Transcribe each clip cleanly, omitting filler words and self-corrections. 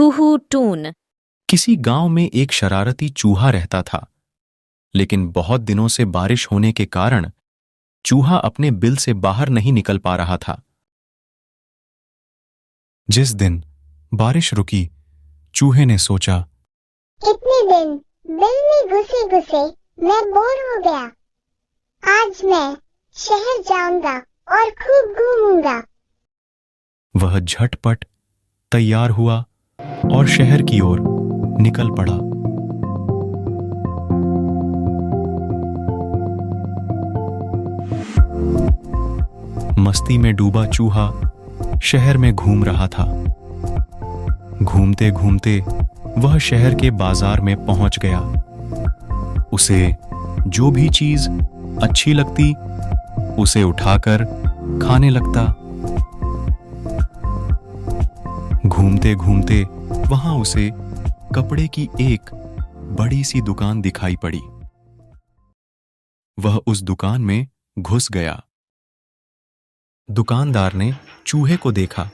कुहूटून। किसी गांव में एक शरारती चूहा रहता था, लेकिन बहुत दिनों से बारिश होने के कारण चूहा अपने बिल से बाहर नहीं निकल पा रहा था। जिस दिन बारिश रुकी, चूहे ने सोचा, इतने दिन बिल में घुसे घुसे मैं बोर हो गया। आज मैं शहर जाऊंगा और खूब घूमूंगा। वह झटपट तैयार हुआ और शहर की ओर निकल पड़ा। मस्ती में डूबा चूहा शहर में घूम रहा था। घूमते घूमते वह शहर के बाजार में पहुंच गया। उसे जो भी चीज अच्छी लगती उसे उठाकर खाने लगता। घूमते घूमते वहां उसे कपड़े की एक बड़ी सी दुकान दिखाई पड़ी। वह उस दुकान में घुस गया। दुकानदार ने चूहे को देखा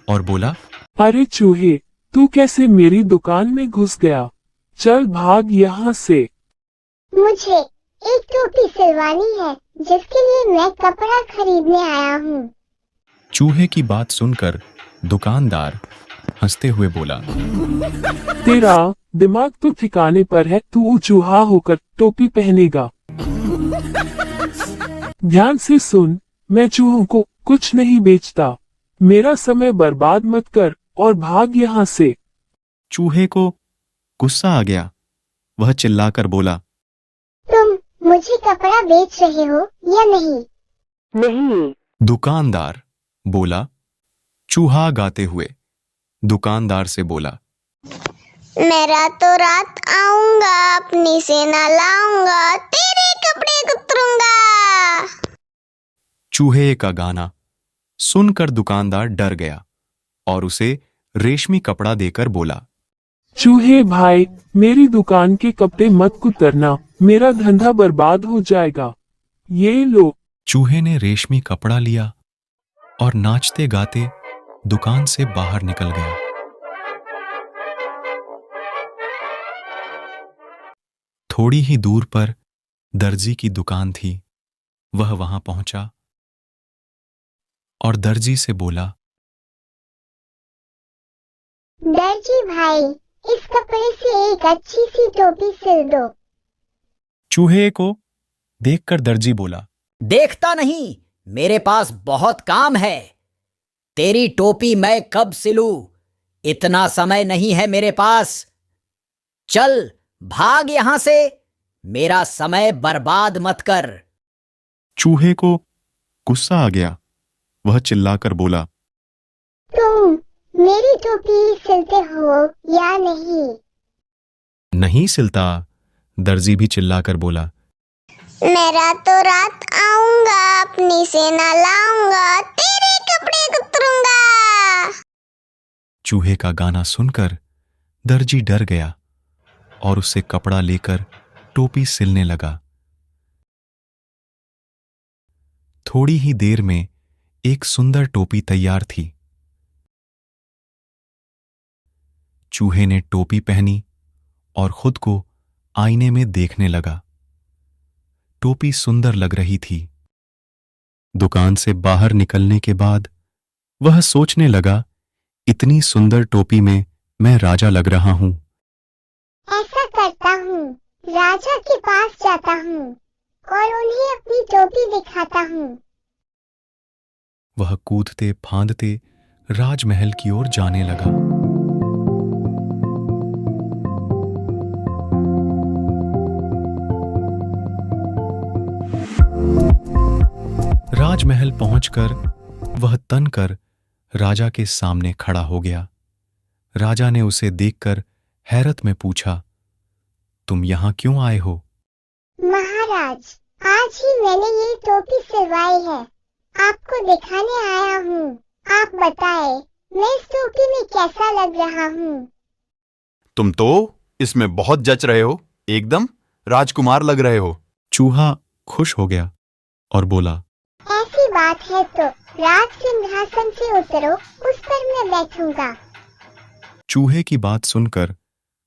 और बोला, अरे चूहे, तू कैसे मेरी दुकान में घुस गया? चल भाग यहाँ से। मुझे एक टोपी सिलवानी है जिसके लिए मैं कपड़ा खरीदने आया हूँ। चूहे की बात सुनकर दुकानदार हंसते हुए बोला, तेरा दिमाग तो ठिकाने पर है, तू चूहा होकर टोपी पहनेगा। ध्यान से सुन, मैं चूहों को कुछ नहीं बेचता। मेरा समय बर्बाद मत कर और भाग यहाँ से। चूहे को गुस्सा आ गया। वह चिल्लाकर बोला, तुम मुझे कपड़ा बेच रहे हो या नहीं? नहीं। दुकानदार बोला। चूहा गाते हुए दुकानदार से बोला, मैं रातों रात आऊंगा, अपनी सेना लाऊंगा, तेरे कपड़े कुतरूंगा। चूहे का गाना सुनकर दुकानदार डर गया और उसे रेशमी कपड़ा देकर बोला, चूहे भाई, मेरी दुकान के कपड़े मत कुतरना, मेरा धंधा बर्बाद हो जाएगा। ये लो। चूहे ने रेशमी कपड़ा लिया और नाचते गाते दुकान से बाहर निकल गया। थोड़ी ही दूर पर दर्जी की दुकान थी। वह वहां पहुंचा और दर्जी से बोला, दर्जी भाई, इस कपड़े से एक अच्छी सी टोपी सिल दो। चूहे को देखकर दर्जी बोला, देखता नहीं, मेरे पास बहुत काम है। तेरी टोपी मैं कब सिलूं? इतना समय नहीं है मेरे पास। चल भाग यहां से, मेरा समय बर्बाद मत कर। चूहे को गुस्सा आ गया। वह चिल्लाकर बोला, तुम मेरी टोपी सिलते हो या नहीं? नहीं सिलता। दर्जी भी चिल्लाकर बोला, मैं रातों रात आऊंगा, अपनी सेना लाऊंगा, तेरे कपड़े कुतरूंगा। चूहे का गाना सुनकर दर्जी डर गया और उससे कपड़ा लेकर टोपी सिलने लगा। थोड़ी ही देर में एक सुंदर टोपी तैयार थी। चूहे ने टोपी पहनी और खुद को आईने में देखने लगा। टोपी सुंदर लग रही थी। दुकान से बाहर निकलने के बाद वह सोचने लगा, इतनी सुंदर टोपी में मैं राजा लग रहा हूं। ऐसा करता हूँ, राजा के पास जाता हूँ और उन्हें अपनी टोपी दिखाता हूँ। वह कूदते फांदते राजमहल की ओर जाने लगा। राजमहल पहुंचकर वह तनकर राजा के सामने खड़ा हो गया। राजा ने उसे देखकर हैरत में पूछा, तुम यहां क्यों आए हो? महाराज, आज ही मैंने ये टोपी सिलवाई है, आपको दिखाने आया हूँ। आप बताएं, मैं इस टोपी में कैसा लग रहा हूँ? तुम तो इसमें बहुत जच रहे हो, एकदम राजकुमार लग रहे हो। चूहा खुश हो गया और बोला, ऐसी बात है तो राज सिंहासन से उतरो, उस पर मैं बैठूंगा। चूहे की बात सुनकर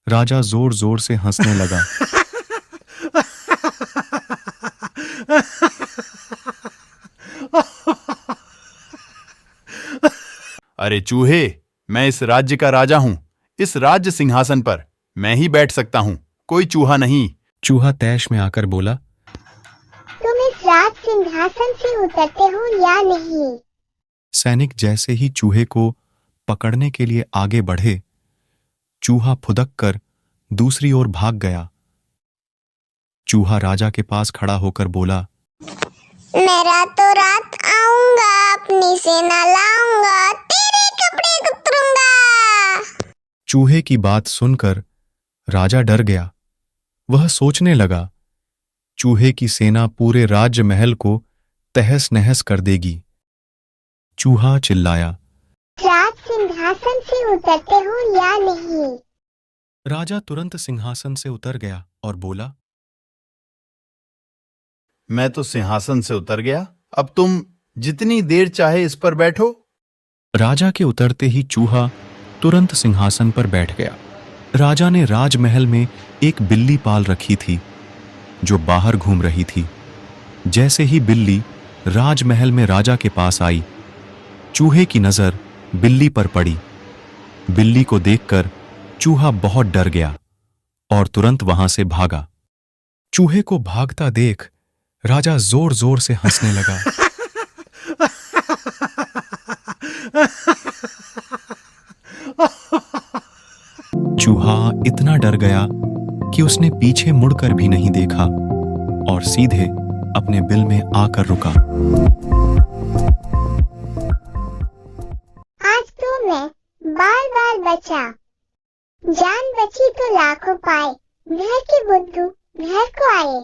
राजा जोर जोर से हंसने लगा। अरे चूहे, मैं इस राज्य का राजा हूं। इस राज्य सिंहासन पर मैं ही बैठ सकता हूं, कोई चूहा नहीं। चूहा तैश में आकर बोला, तुम इस राज सिंहासन से उतरते हो या नहीं? सैनिक जैसे ही चूहे को पकड़ने के लिए आगे बढ़े, चूहा फुदक कर दूसरी ओर भाग गया। चूहा राजा के पास खड़ा होकर बोला, मैं रातों रात आऊंगा, अपनी सेना लाऊंगा, तेरे कपड़े कुतरूंगा। चूहे की बात सुनकर राजा डर गया। वह सोचने लगा, चूहे की सेना पूरे राज्य महल को तहस नहस कर देगी। चूहा चिल्लाया, राज सिंहासन से उतरते हो या नहीं? राजा तुरंत सिंहासन से उतर गया और बोला, मैं तो सिंहासन से उतर गया, अब तुम जितनी देर चाहे इस पर बैठो। राजा के उतरते ही चूहा तुरंत सिंहासन पर बैठ गया। राजा ने राजमहल में एक बिल्ली पाल रखी थी जो बाहर घूम रही थी। जैसे ही बिल्ली राजमहल में राजा के पास आई, चूहे की नजर बिल्ली पर पड़ी। बिल्ली को देखकर चूहा बहुत डर गया और तुरंत वहां से भागा। चूहे को भागता देख राजा जोर जोर से हंसने लगा। चूहा इतना डर गया कि उसने पीछे मुड़कर भी नहीं देखा और सीधे अपने बिल में आकर रुका। आज तो मैं बाल बाल बचा, जान बची तो लाखों पाए। घर के बुद्धू घर को आए।